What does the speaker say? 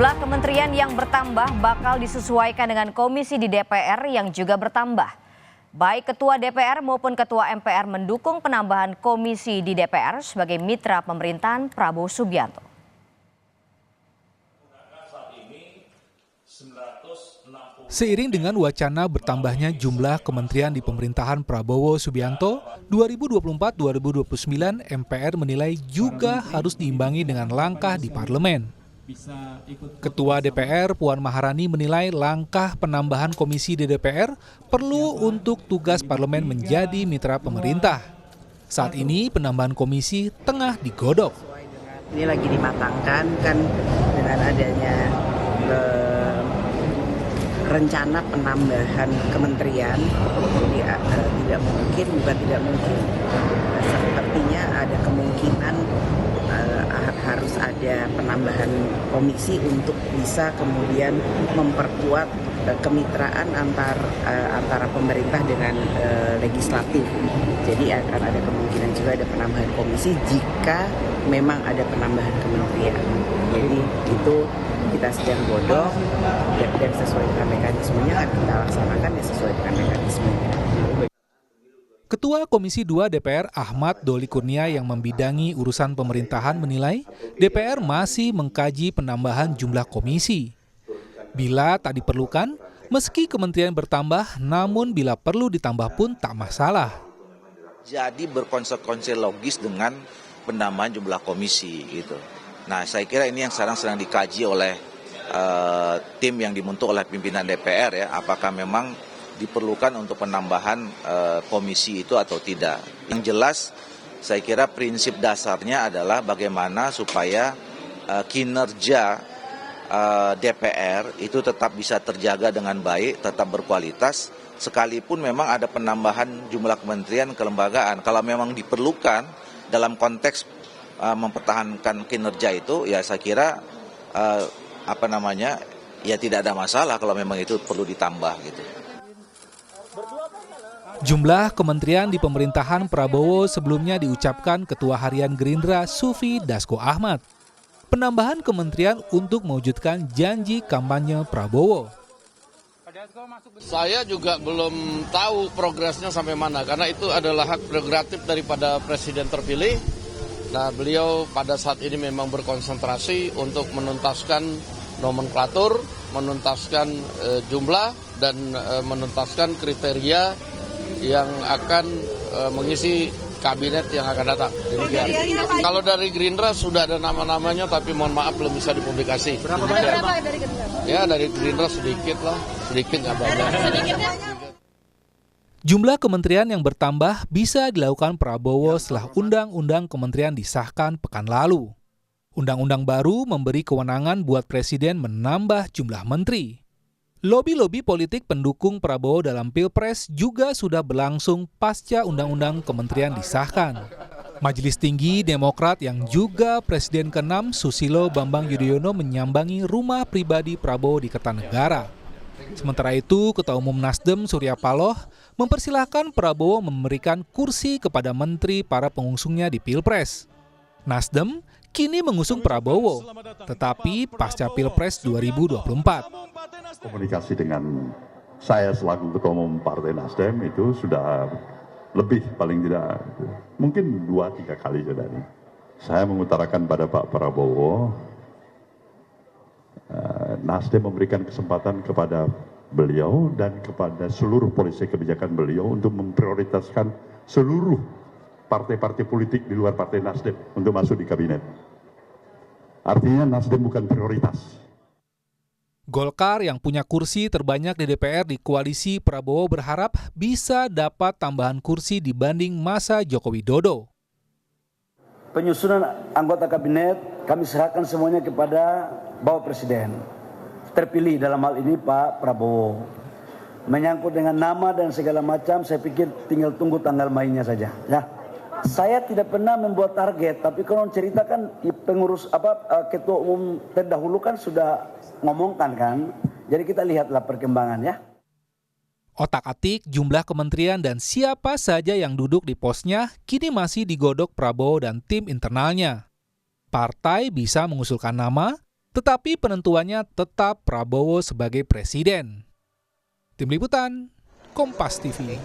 Jumlah kementerian yang bertambah bakal disesuaikan dengan komisi di DPR yang juga bertambah. Baik Ketua DPR maupun Ketua MPR mendukung penambahan komisi di DPR sebagai mitra pemerintahan Prabowo Subianto. Seiring dengan wacana bertambahnya jumlah kementerian di pemerintahan Prabowo Subianto, 2024-2029 MPR menilai juga harus diimbangi dengan langkah di parlemen. Ketua DPR Puan Maharani menilai langkah penambahan komisi di DPR perlu untuk tugas parlemen menjadi mitra pemerintah. Saat ini penambahan komisi tengah digodok. Ini lagi dimatangkan kan dengan adanya rencana penambahan kementerian, jadi bukan tidak mungkin, sepertinya ada kemungkinan harus ada penambahan komisi untuk bisa kemudian memperkuat kemitraan antara pemerintah dengan legislatif. Jadi akan ada kemungkinan juga ada penambahan komisi jika memang ada penambahan kementerian. Jadi itu kita sedang godok dan sesuai dengan mekanismenya akan kita laksanakan sesuai dengan mekanismenya. Ketua Komisi 2 DPR Ahmad Doli Kurnia yang membidangi urusan pemerintahan menilai DPR masih mengkaji penambahan jumlah komisi. Bila tak diperlukan, meski kementerian bertambah, namun bila perlu ditambah pun tak masalah. Jadi berkonsekuensi logis dengan penambahan jumlah komisi gitu. Nah, saya kira ini yang sekarang sedang dikaji oleh tim yang dibentuk oleh pimpinan DPR ya, apakah memang diperlukan untuk penambahan komisi itu atau tidak. Yang jelas, saya kira prinsip dasarnya adalah bagaimana supaya kinerja DPR itu tetap bisa terjaga dengan baik, tetap berkualitas, sekalipun memang ada penambahan jumlah kementerian kelembagaan. Kalau memang diperlukan dalam konteks mempertahankan kinerja itu, ya saya kira ya tidak ada masalah kalau memang itu perlu ditambah gitu. Jumlah kementerian di pemerintahan Prabowo sebelumnya diucapkan Ketua Harian Gerindra Sufi Dasko Ahmad. Penambahan kementerian untuk mewujudkan janji kampanye Prabowo. Saya juga belum tahu progresnya sampai mana, karena itu adalah hak prerogatif daripada Presiden terpilih. Nah, beliau pada saat ini memang berkonsentrasi untuk menuntaskan nomenklatur, menuntaskan jumlah, dan menuntaskan kriteria yang akan mengisi kabinet yang akan datang. Kalau dari Gerindra sudah ada nama-namanya, tapi mohon maaf belum bisa dipublikasi. Berapa dari Gerindra? Ya dari Gerindra sedikit lah, sedikit nggak banyak. Jumlah kementerian yang bertambah bisa dilakukan Prabowo setelah Undang-Undang Kementerian disahkan pekan lalu. Undang-undang baru memberi kewenangan buat Presiden menambah jumlah menteri. Lobi-lobi politik pendukung Prabowo dalam Pilpres juga sudah berlangsung pasca Undang-Undang Kementerian disahkan. Majelis Tinggi Demokrat yang juga Presiden ke-6 Susilo Bambang Yudhoyono menyambangi rumah pribadi Prabowo di Kertanegara. Sementara itu, Ketua Umum Nasdem Surya Paloh mempersilahkan Prabowo memberikan kursi kepada menteri para pengusungnya di Pilpres. Nasdem kini mengusung Prabowo, tetapi pasca Pilpres 2024. Komunikasi dengan saya selaku Ketua Umum Partai Nasdem itu sudah lebih paling tidak mungkin 2-3 kali sudah. Saya mengutarakan pada Pak Prabowo, Nasdem memberikan kesempatan kepada beliau dan kepada seluruh polisi kebijakan beliau untuk memprioritaskan seluruh partai-partai politik di luar Partai Nasdem untuk masuk di kabinet. Artinya Nasdem bukan prioritas. Golkar yang punya kursi terbanyak di DPR di koalisi Prabowo berharap bisa dapat tambahan kursi dibanding masa Joko Widodo. Penyusunan anggota kabinet kami serahkan semuanya kepada Bapak Presiden. Terpilih dalam hal ini Pak Prabowo. Menyangkut dengan nama dan segala macam, saya pikir tinggal tunggu tanggal mainnya saja. Ya. Saya tidak pernah membuat target, tapi kalau ceritakan pengurus ketua umum terdahulu kan sudah ngomongkan kan. Jadi kita lihatlah perkembangannya. Otak-atik jumlah kementerian dan siapa saja yang duduk di posnya kini masih digodok Prabowo dan tim internalnya. Partai bisa mengusulkan nama, Tetapi penentuannya tetap Prabowo sebagai presiden. Tim Liputan, Kompas TV.